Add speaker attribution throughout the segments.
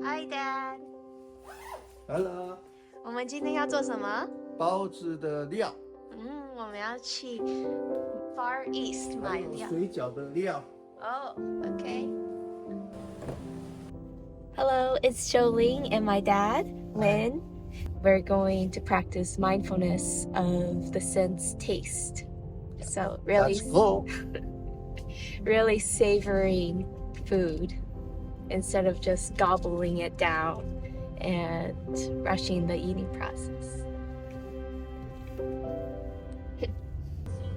Speaker 1: Hi, Dad.
Speaker 2: Hello，
Speaker 1: 我们今天要做什么？
Speaker 2: 包子的料，
Speaker 1: 我们要去 Far East
Speaker 2: 还有
Speaker 1: 买料。
Speaker 2: 水饺的料。
Speaker 1: Oh, okay. Hello, it's Jolene and my dad, Lynn. We're going to practice mindfulness of the sense taste. So
Speaker 2: Let's go.
Speaker 1: really savoring food instead of just gobbling it down and rushing the eating process.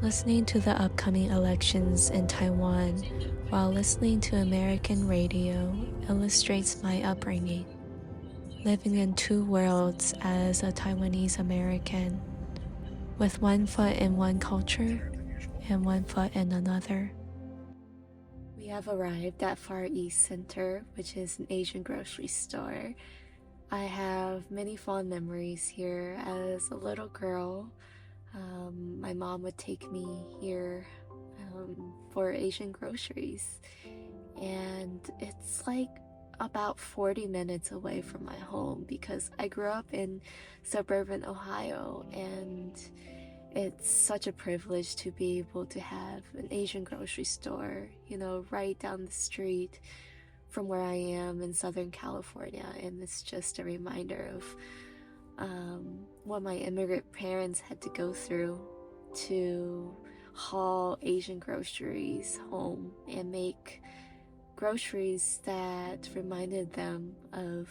Speaker 1: Listening to the upcoming elections in Taiwan while listening to American radio illustrates my upbringing. Living in two worlds as a Taiwanese American, with one foot in one culture and one foot in another. We have arrived at Far East Center, which is an Asian grocery store. I have many fond memories here. As a little girl, my mom would take me here for Asian groceries, and it's like about 40 minutes away from my home because I grew up in suburban Ohio, and it's such a privilege to be able to have an Asian grocery store, right down the street from where I am in Southern California. And it's just a reminder of what my immigrant parents had to go through to haul Asian groceries home and make groceries that reminded them of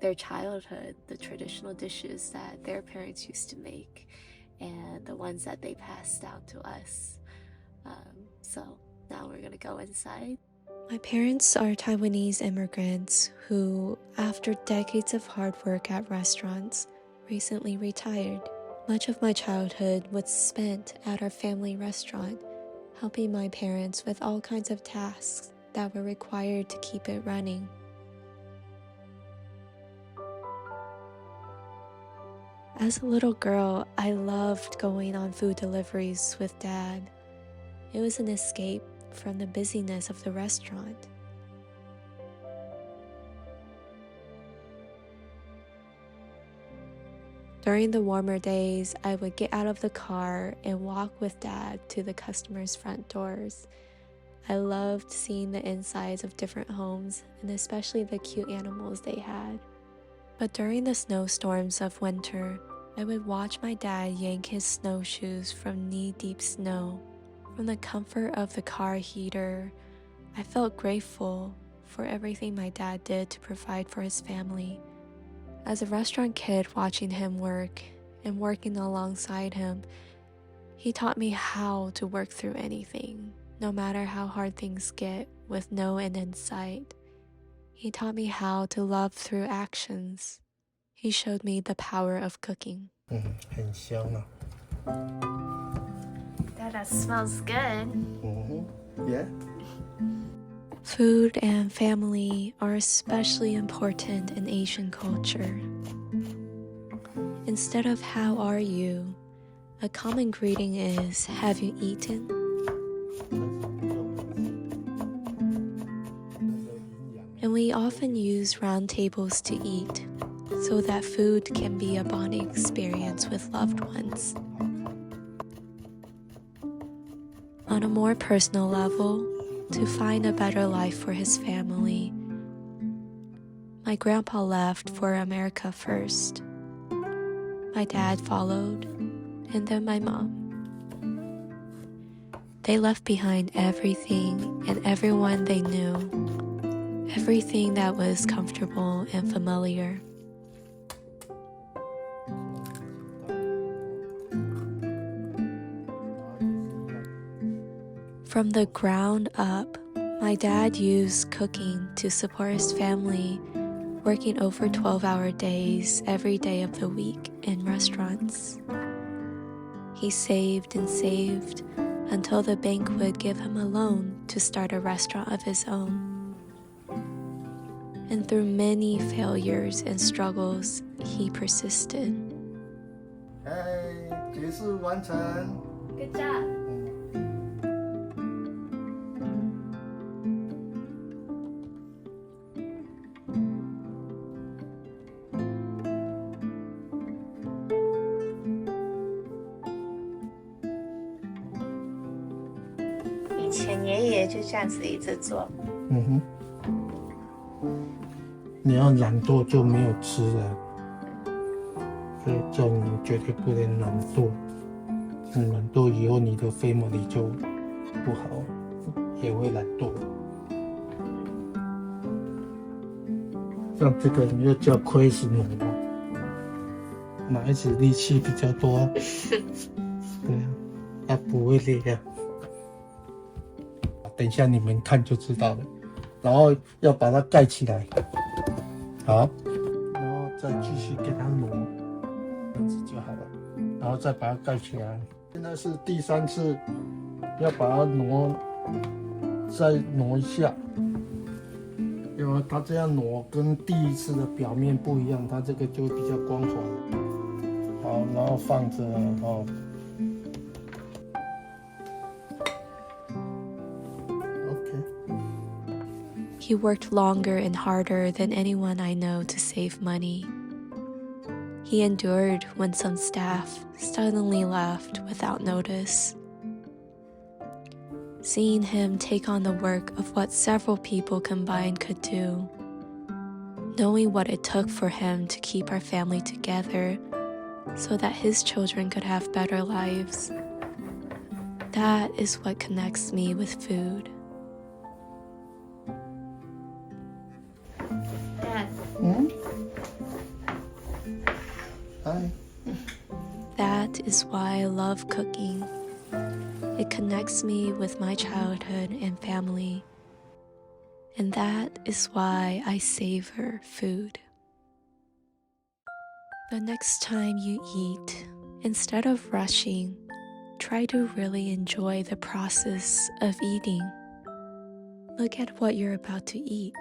Speaker 1: their childhood, the traditional dishes that their parents used to make, and the ones that they passed down to us. So now we're gonna go inside. My parents are Taiwanese immigrants who, after decades of hard work at restaurants, recently retired. Much of my childhood was spent at our family restaurant, helping my parents with all kinds of tasks that were required to keep it running. As a little girl, I loved going on food deliveries with Dad. It was an escape from the busyness of the restaurant. During the warmer days, I would get out of the car and walk with Dad to the customers' front doors. I loved seeing the insides of different homes and especially the cute animals they had. But during the snowstorms of winter, I would watch my dad yank his snowshoes from knee-deep snow. From the comfort of the car heater, I felt grateful for everything my dad did to provide for his family. As a restaurant kid watching him work and working alongside him, he taught me how to work through anything, no matter how hard things get with no end in sight. He taught me how to love through actions. He showed me the power of cooking.
Speaker 2: 很香啊。
Speaker 1: That smells good.
Speaker 2: Yeah.
Speaker 1: Food and family are especially important in Asian culture. Instead of "how are you," a common greeting is "have you eaten?" And we often use round tables to eat, so that food can be a bonding experience with loved ones. On a more personal level, to find a better life for his family, my grandpa left for America first. My dad followed, and then my mom. They left behind everything and everyone they knew, everything that was comfortable and familiar. From the ground up, my dad used cooking to support his family, working over 12-hour days every day of the week in restaurants. He saved and saved until the bank would give him a loan to start a restaurant of his own. And through many failures and struggles, he persisted.
Speaker 2: Hey, 结束完成。
Speaker 1: Good job. 爷爷就这样子一直做。
Speaker 2: 你要懒惰就没有吃了，所以叫你绝对不能懒惰。你懒惰以后，你的family就不好，也会懒惰。像这个你就叫亏死奴，哪一只力气比较多？对啊，它不会累啊。等一下你们看就知道了。然后要把它盖起来，好，然后再继续给它挪，这样子就好了。然后再把它盖起来。现在是第3次，要把它挪，再挪一下。因为它这样挪跟第1次的表面不一样，它这个就比较光滑。好，然后放着哦。
Speaker 1: He worked longer and harder than anyone I know to save money. He endured when some staff suddenly left without notice. Seeing him take on the work of what several people combined could do, knowing what it took for him to keep our family together so that his children could have better lives, that is what connects me with food. Dad.
Speaker 2: Hi.
Speaker 1: That is why I love cooking. It connects me with my childhood and family. And that is why I savor food. The next time you eat, instead of rushing, try to really enjoy the process of eating. Look at what you're about to eat.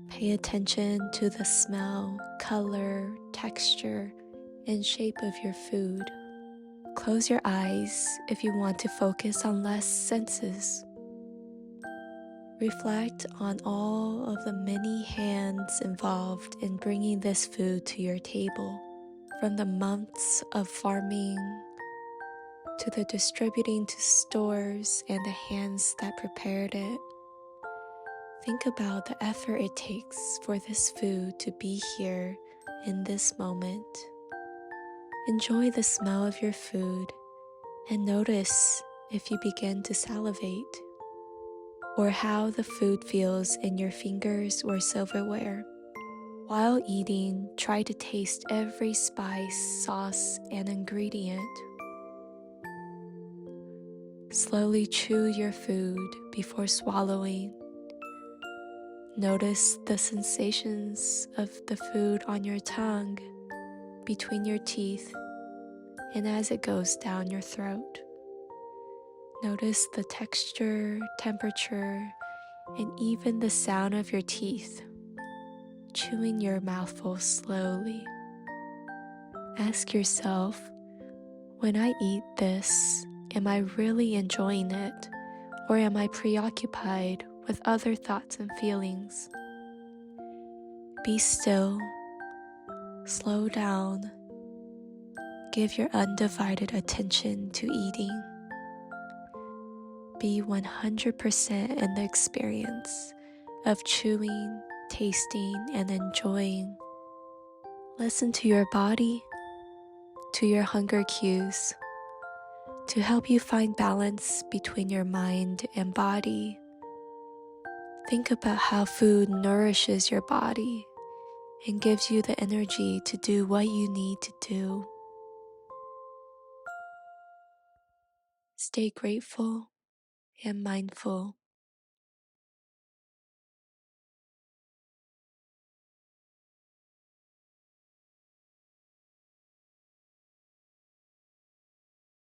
Speaker 1: Pay attention to the smell, color, texture, and shape of your food. Close your eyes if you want to focus on less senses. Reflect on all of the many hands involved in bringing this food to your table, from the months of farming to the distributing to stores and the hands that prepared it. Think about the effort it takes for this food to be here in this moment. Enjoy the smell of your food and notice if you begin to salivate, or how the food feels in your fingers or silverware. While eating, try to taste every spice, sauce, and ingredient. Slowly chew your food before swallowing. Notice the sensations of the food on your tongue, between your teeth, and as it goes down your throat. Notice the texture, temperature, and even the sound of your teeth, chewing your mouthful slowly. Ask yourself, when I eat this, am I really enjoying it, or am I preoccupied with other thoughts and feelings? Be still, slow down, give your undivided attention to eating. Be 100% in the experience of chewing, tasting, and enjoying. Listen to your body, to your hunger cues, to help you find balance between your mind and body. Think about how food nourishes your body and gives you the energy to do what you need to do. Stay grateful and mindful.